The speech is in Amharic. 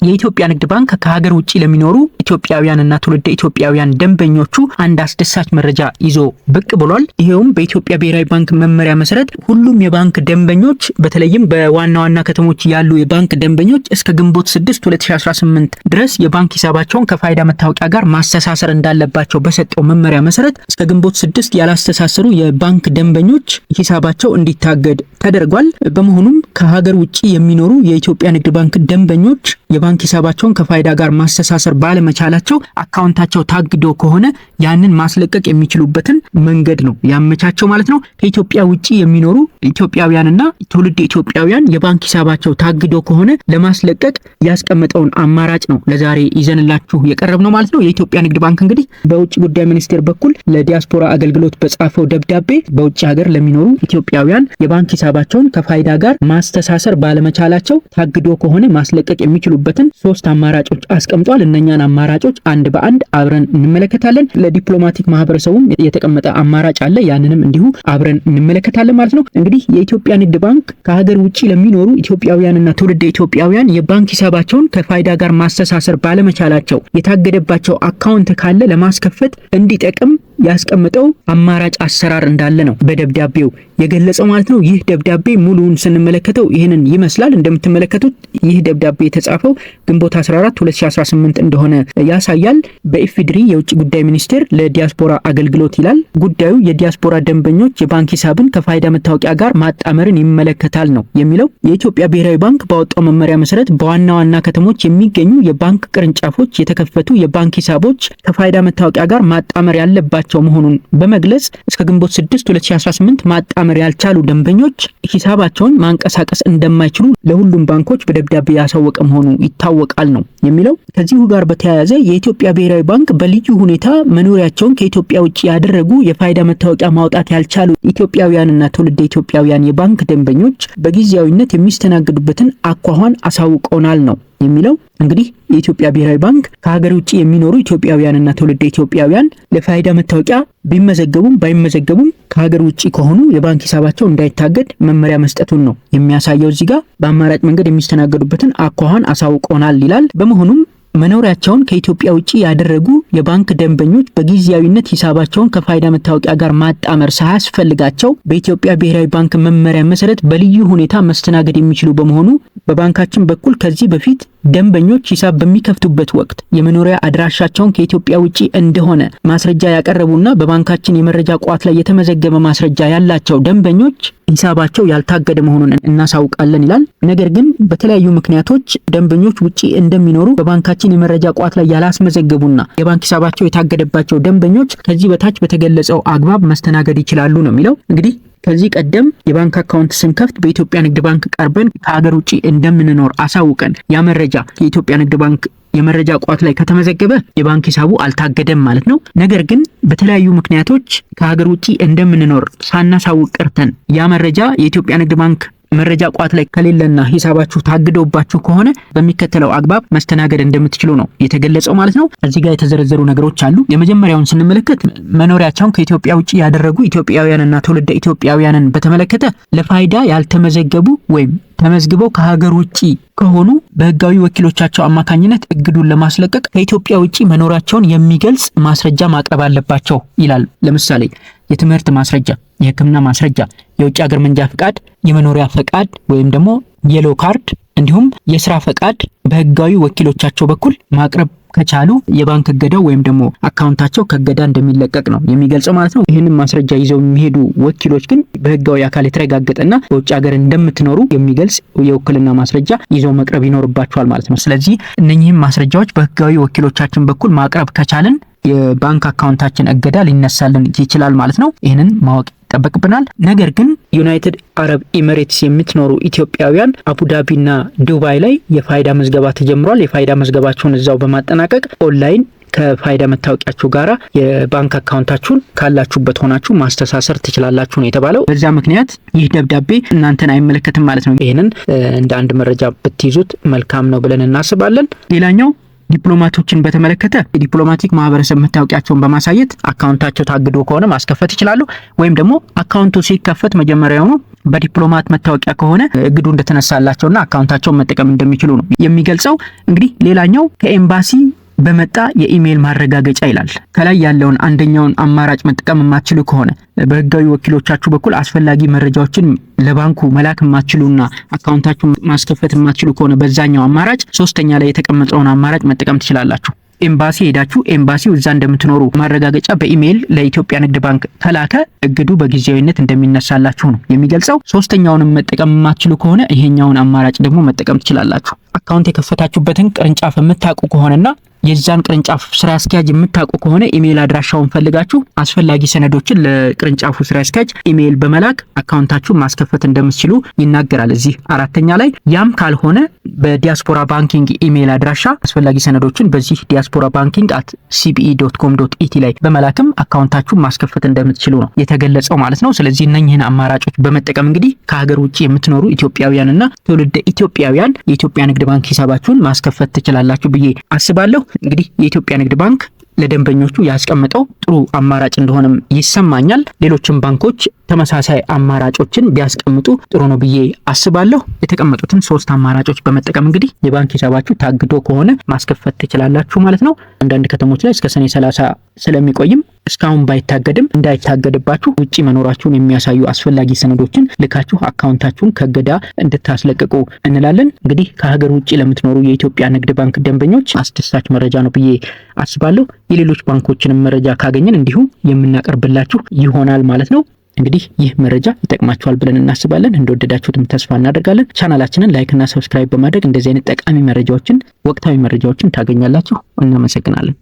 የኢትዮጵያ ንግድ ባንክ ከሀገር ውጪ ለሚኖሩ ኢትዮጵያውያንና ትውልደ ኢትዮጵያውያን ደንበኞቹ አንድ አስደሳች መረጃ ይዞ ብቅ ብሏል። ይሄውም በኢትዮጵያ ብሔራዊ ባንክ መመሪያ መሰረት ሁሉም የባንክ ደንበኞች በተለይም በዋና ዋና ከተሞች ያሉ የባንክ ደንበኞች እስከ ግንቦት 6 2018 ድረስ የባንክ ሂሳባቸውን ከፋይዳ መታወቂያ ጋር ማስተሳሰር እንዳለባቸው በሰጠው መመሪያ መሰረት እስከ ግንቦት 6 ያላስተሳሰሩ የባንክ ደንበኞች ሂሳባቸው እንዲታገድ ተደርጓል። በመሆኑም ከሀገር ውጪ የሚኖሩ የኢትዮጵያ ንግድ ባንክ ደንበኞች የባንክ ሂሳባቸውን ከፋይዳ ጋር ማስተሳሰር ባለመቻላቸው አካውንታቸው ታግዶ ከሆነ ያንን ማስለቀቅ የሚችሉበትን መንገድ ነው ያመቻቸው ማለት ነው። ከኢትዮጵያ ውጪ የሚኖሩ ኢትዮጵያውያንና ትውልደ ኢትዮጵያውያን የባንክ ሂሳባቸው ታግዶ ከሆነ ለማስለቀቅ ያስቀመጠውን አማራጭ ነው ለዛሬ ይዘንላችሁ የቀረብ ነው ማለት ነው። የኢትዮጵያ ንግድ ባንክ እንግዲህ በውጭ ጉዳይ ሚኒስቴር በኩል ለዲያስፖራ አገልግሎት በጻፈው ደብዳቤ በውጭ ሀገር ለሚኖሩ ኢትዮጵያውያን የባንክ ሂሳባቸውን ከፋይዳ ጋር ማስተሳሰር ባለመቻላቸው ታግዶ ከሆነ ማስለቀቅ የሚችሉበትን 3 አማራጮች አስቀምጧል። እነኛን አማራጮች አንድ በአንድ አብረን እንመለከታለን። ለዲፕሎማቲክ ማህበረሰቡም የተቀመጠ አማራጭ አለ። ያንንም እንዲሁ አብረን እንመለከታለን ማለት ነው። እንግዲህ የኢትዮጵያ ንግድ ባንክ ከሀገር ውጪ ለሚኖሩ ኢትዮጵያውያንና ትውልደ ኢትዮጵያውያን የባንክ ሂሳባቸውን ከፋይዳ ጋር ማስተሳሰር ባለመቻላቸው የታገደባቸው አካውንት ካለ ለማስከፈት እንዲጠቅም ያስቀመጠው አማራጭ አሰራር እንዳለ ነው በደብዳቤው የገለጸው ማለት ነው። ይህ ደብዳቤ ሙሉውን ስንመለከተው ይህንን ይመስላል። እንደምትመለከቱት ይህ ደብዳቤ የተጻፈው ግንቦት 14 2018 እንደሆነ ያሳያል። በኢፌዴሪ የውጭ ጉዳይ ሚኒስቴር ለዲያስፖራ አገልግሎት ይላል። ጉዳዩ የዲያስፖራ ደንበኞች የባንክ ሂሳብን ከፋይዳ መታወቂያ ጋር ማጣመርን ይመለከታል ነው የሚለው። የኢትዮጵያ ብሔራዊ ባንክ ባወጣው መመሪያ መሰረት በዋና ዋና ከተሞች የሚገኙ የባንክ ቅርንጫፎች የተከፈቱ የባንክ ሂሳቦች ከፋይዳ መታወቂያ ጋር ማጣመር ያለባቸው መሆኑን በመግለጽ እስከ ግንቦት 6 2018 ማጣመር ያልቻሉ ደንበኞች ሂሳባቸውን ማንቀሳቀስ እንደማይችሉ ለሁሉም ባንኮች በደብዳቤ ያሳወቀ መሆኑ ይታወቃል ነው የሚለው። ከዚሁ ጋር በተያያዘ የኢትዮጵያ ብሔራዊ ባንክ በልዩ ሁኔታ መኖሪያቸውን ከኢትዮጵያ ውጭ ያደረጉ የፋይዳ መታወቂያ ማውጣት ያልቻሉ ኢትዮጵያውያንና ትውልደ ኢትዮጵያውያን የባንክ ደንበኞች በጊዜያዊነት የሚስተናገዱበትን አኳኋን አሳውቀውናል ነው የሚለው። እንግዲህ የኢትዮጵያ ብሔራዊ ባንክ ከሀገር ውጪ የሚኖሩ ኢትዮጵያውያንና ትውልደ ኢትዮጵያውያን ለፋይዳ መታወቂያ ቢመዘገቡም ባይመዘገቡም ከሀገር ውጪ ከሆኑ የባንክ ሂሳባቸው እንዳይታገድ መመሪያ መስጠቱን ነው የሚያሳየው። እዚህ ጋር በአማራጭ መንገድ የሚስተናገዱበትን አኳኋን አሳውቀውናል ይላል። በመሆኑም መኖሪያቸውን ከኢትዮጵያ ውጪ ያደረጉ የባንክ ደንበኞች በጊዜያዊነት ሂሳባቸውን ከፋይዳ መታወቂያ ጋር ማጣመር ሳያስፈልጋቸው በኢትዮጵያ ብሔራዊ ባንክ መመሪያ መሰረት በልዩ ሁኔታ መስተናገድ የሚችሉ በመሆኑ በባንካችን በኩል ከዚህ በፊት ደንበኞች ሂሳብ በሚከፍቱበት ወቅት የመኖሪያ አድራሻቸውን ከኢትዮጵያ ውጪ እንደሆነ ማስረጃ ያቀረቡና በባንካችን የመረጃ ቋት ላይ የተመዘገበ ማስረጃ ያላቸው ደንበኞች ሂሳባቸው ያልታገደ መሆኑን እናሳውቃለን ይላል። ነገር ግን በተለያዩ ምክንያቶች ደንበኞች ውጪ እንደሚኖሩ በባንካችን የመረጃ ቋት ላይ ያላስመዘገቡና የባንክ ሂሳባቸው የታገደባቸው ደንበኞች ከዚህ በታች በተገለጸው አግባብ መስተናገድ ይችላሉ ነው የሚለው። እንግዲህ ከዚህ ቀደም የባንክ አካውንት ስንከፍት በኢትዮጵያ ንግድ ባንክ ቀርበን ከሀገር ውጪ እንደምንኖር አሳውቀን ያ መረጃ የኢትዮጵያ ንግድ ባንክ የመረጃ ቋት ላይ ከተመዘገበ የባንክ ሂሳቡ አልታገደም ማለት ነው። ነገር ግን በተለያዩ ምክንያቶች ከሀገር ውጪ እንደምንኖር ሳናሳውቅ ቀርተን ያ መረጃ የኢትዮጵያ ንግድ ባንክ መረጃ ቋት ላይ ከሌለና ሂሳባችሁ ታግዶባችሁ ከሆነ በሚከተለው አግባብ መስተናገድ እንደምትችሉ ነው የተገለጸው ማለት ነው። እዚህ ጋር የተዘረዘሩ ነገሮች አሉ። የመጀመሪያውን ስንመለከት መኖሪያቸውን ከኢትዮጵያ ውጪ ያደረጉ ኢትዮጵያውያንና ትውልደ ኢትዮጵያውያንን በተመለከተ ለፋይዳ ያልተመዘገቡ ወይም ተመዝግበው ከሀገር ውጪ ከሆኑ በህጋዊ ወኪሎቻቸው አማካኝነት እግዱን ለማስለቀቅ ከኢትዮጵያ ውጪ መኖራቸውን የሚገልጽ ማስረጃ ማቅረብ አለባቸው ይላል። ለምሳሌ የትምህርት ማስረጃ፣ የሕክምና ማስረጃ፣ የውጭ ሀገር መንጃ ፈቃድ፣ የመኖሪያ ፈቃድ ወይም ደግሞ የሎ ካርድ እንዲሁም የስራ ፈቃድ በህጋዊ ወኪሎቻቸው በኩል ማቅረብ ከቻሉ የባንክ እገዳው ወይም ደግሞ አካውንታቸው ከእገዳ እንደሚለቀቅ ነው የሚገልጸው ማለት ነው። ይህንን ማስረጃ ይዘው የሚሄዱ ወኪሎች ግን በህጋዊ አካል የተረጋገጠና በውጭ ሀገር እንደምትኖሩ የሚገልጽ የውክልና ማስረጃ ይዘው መቅረብ ይኖርባቸዋል ማለት ነው። ስለዚህ እነኚህም ማስረጃዎች በህጋዊ ወኪሎቻችን በኩል ማቅረብ ከቻልን የባንክ አካውንታችን እገዳ ሊነሳልን ይችላል ማለት ነው። ይህንን ማወቅ ይጠበቅብናል። ነገር ግን ዩናይትድ አረብ ኤሚሬትስ የምትኖሩ ኢትዮጵያውያን አቡዳቢና ዱባይ ላይ የፋይዳ መዝገባ ተጀምሯል። የፋይዳ መዝገባቸውን እዛው በማጠናቀቅ ኦንላይን ከፋይዳ መታወቂያችሁ ጋራ የባንክ አካውንታችሁን ካላችሁበት ሆናችሁ ማስተሳሰር ትችላላችሁ ነው የተባለው። በዛ ምክንያት ይህ ደብዳቤ እናንተን አይመለከትም ማለት ነው። ይሄንን እንደ አንድ መረጃ ብትይዙት መልካም ነው ብለን እናስባለን። ሌላኛው ዲፕሎማቶችን በተመለከተ የዲፕሎማቲክ ማህበረሰብ መታወቂያቸውን በማሳየት አካውንታቸው ታግዶ ከሆነ ማስከፈት ይችላሉ። ወይም ደግሞ አካውንቱ ሲከፈት መጀመሪያውኑ በዲፕሎማት መታወቂያ ከሆነ እግዱ እንደተነሳላቸውና አካውንታቸውን መጠቀም እንደሚችሉ ነው የሚገልጸው። እንግዲህ ሌላኛው ከኤምባሲ በመጣ የኢሜል ማረጋገጫ ይላል። ከላይ ያለውን አንደኛውን አማራጭ መጠቀም የማትችሉ ከሆነ በህጋዊ ወኪሎቻችሁ በኩል አስፈላጊ መረጃዎችን ለባንኩ መላክ የማትችሉና አካውንታችሁን ማስከፈት የማትችሉ ከሆነ በዛኛው አማራጭ ሶስተኛ ላይ የተቀመጠውን አማራጭ መጠቀም ትችላላችሁ። ኤምባሲ ሄዳችሁ ኤምባሲው እዛ እንደምትኖሩ ማረጋገጫ በኢሜል ለኢትዮጵያ ንግድ ባንክ ተላከ እግዱ በጊዜያዊነት እንደሚነሳላችሁ ነው የሚገልጸው። ሶስተኛውንም መጠቀም የማትችሉ ከሆነ ይሄኛውን አማራጭ ደግሞ መጠቀም ትችላላችሁ። አካውንት የከፈታችሁበትን ቅርንጫፍ የምታውቁ ከሆነና የዛን ቅርንጫፍ ስራ አስኪያጅ የምታውቁ ከሆነ ኢሜል አድራሻውን ፈልጋችሁ አስፈላጊ ሰነዶችን ለቅርንጫፉ ስራ አስኪያጅ ኢሜል በመላክ አካውንታችሁን ማስከፈት እንደምትችሉ ይናገራል እዚህ አራተኛ ላይ። ያም ካልሆነ በዲያስፖራ ባንኪንግ ኢሜል አድራሻ አስፈላጊ ሰነዶችን በዚህ diaspora banking@cbe.com.et ላይ በመላክም አካውንታችሁን ማስከፈት እንደምትችሉ ነው የተገለጸው ማለት ነው። ስለዚህ እነኚህን አማራጮች በመጠቀም እንግዲህ ከሀገር ውጪ የምትኖሩ ኢትዮጵያውያንና ትውልደ ኢትዮጵያውያን የኢትዮጵያ ንግድ ባንክ ሂሳባችሁን ማስከፈት ትችላላችሁ ብዬ አስባለሁ። እንግዲህ የኢትዮጵያ ንግድ ባንክ ለደንበኞቹ ያስቀመጠው ጥሩ አማራጭ እንደሆነም ይሰማኛል። ሌሎችም ባንኮች ተመሳሳይ አማራጮችን ቢያስቀምጡ ጥሩ ነው ብዬ አስባለሁ። የተቀመጡትን 3 አማራጮች በመጠቀም እንግዲህ የባንክ ሂሳባችሁ ታግዶ ከሆነ ማስከፈት ትችላላችሁ ማለት ነው። አንዳንድ ከተሞች ላይ እስከ ሰኔ 30 ስለሚቆይም እስካሁን ባይታገድም እንዳይታገድባችሁ ውጪ መኖራችሁን የሚያሳዩ አስፈላጊ ሰነዶችን ልካችሁ አካውንታችሁን ከገዳ እንድታስለቅቁ እንላለን። እንግዲህ ከሀገር ውጪ ለምትኖሩ የኢትዮጵያ ንግድ ባንክ ደንበኞች አስደሳች መረጃ ነው ብዬ አስባለሁ። የሌሎች ባንኮችንም መረጃ ካገኘን እንዲሁ የምናቀርብላችሁ ይሆናል ማለት ነው። እንግዲህ ይህ መረጃ ይጠቅማችኋል ብለን እናስባለን። እንደወደዳችሁትም ተስፋ እናደርጋለን። ቻናላችንን ላይክ እና ሰብስክራይብ በማድረግ እንደዚህ አይነት ጠቃሚ መረጃዎችን፣ ወቅታዊ መረጃዎችን ታገኛላችሁ። እናመሰግናለን።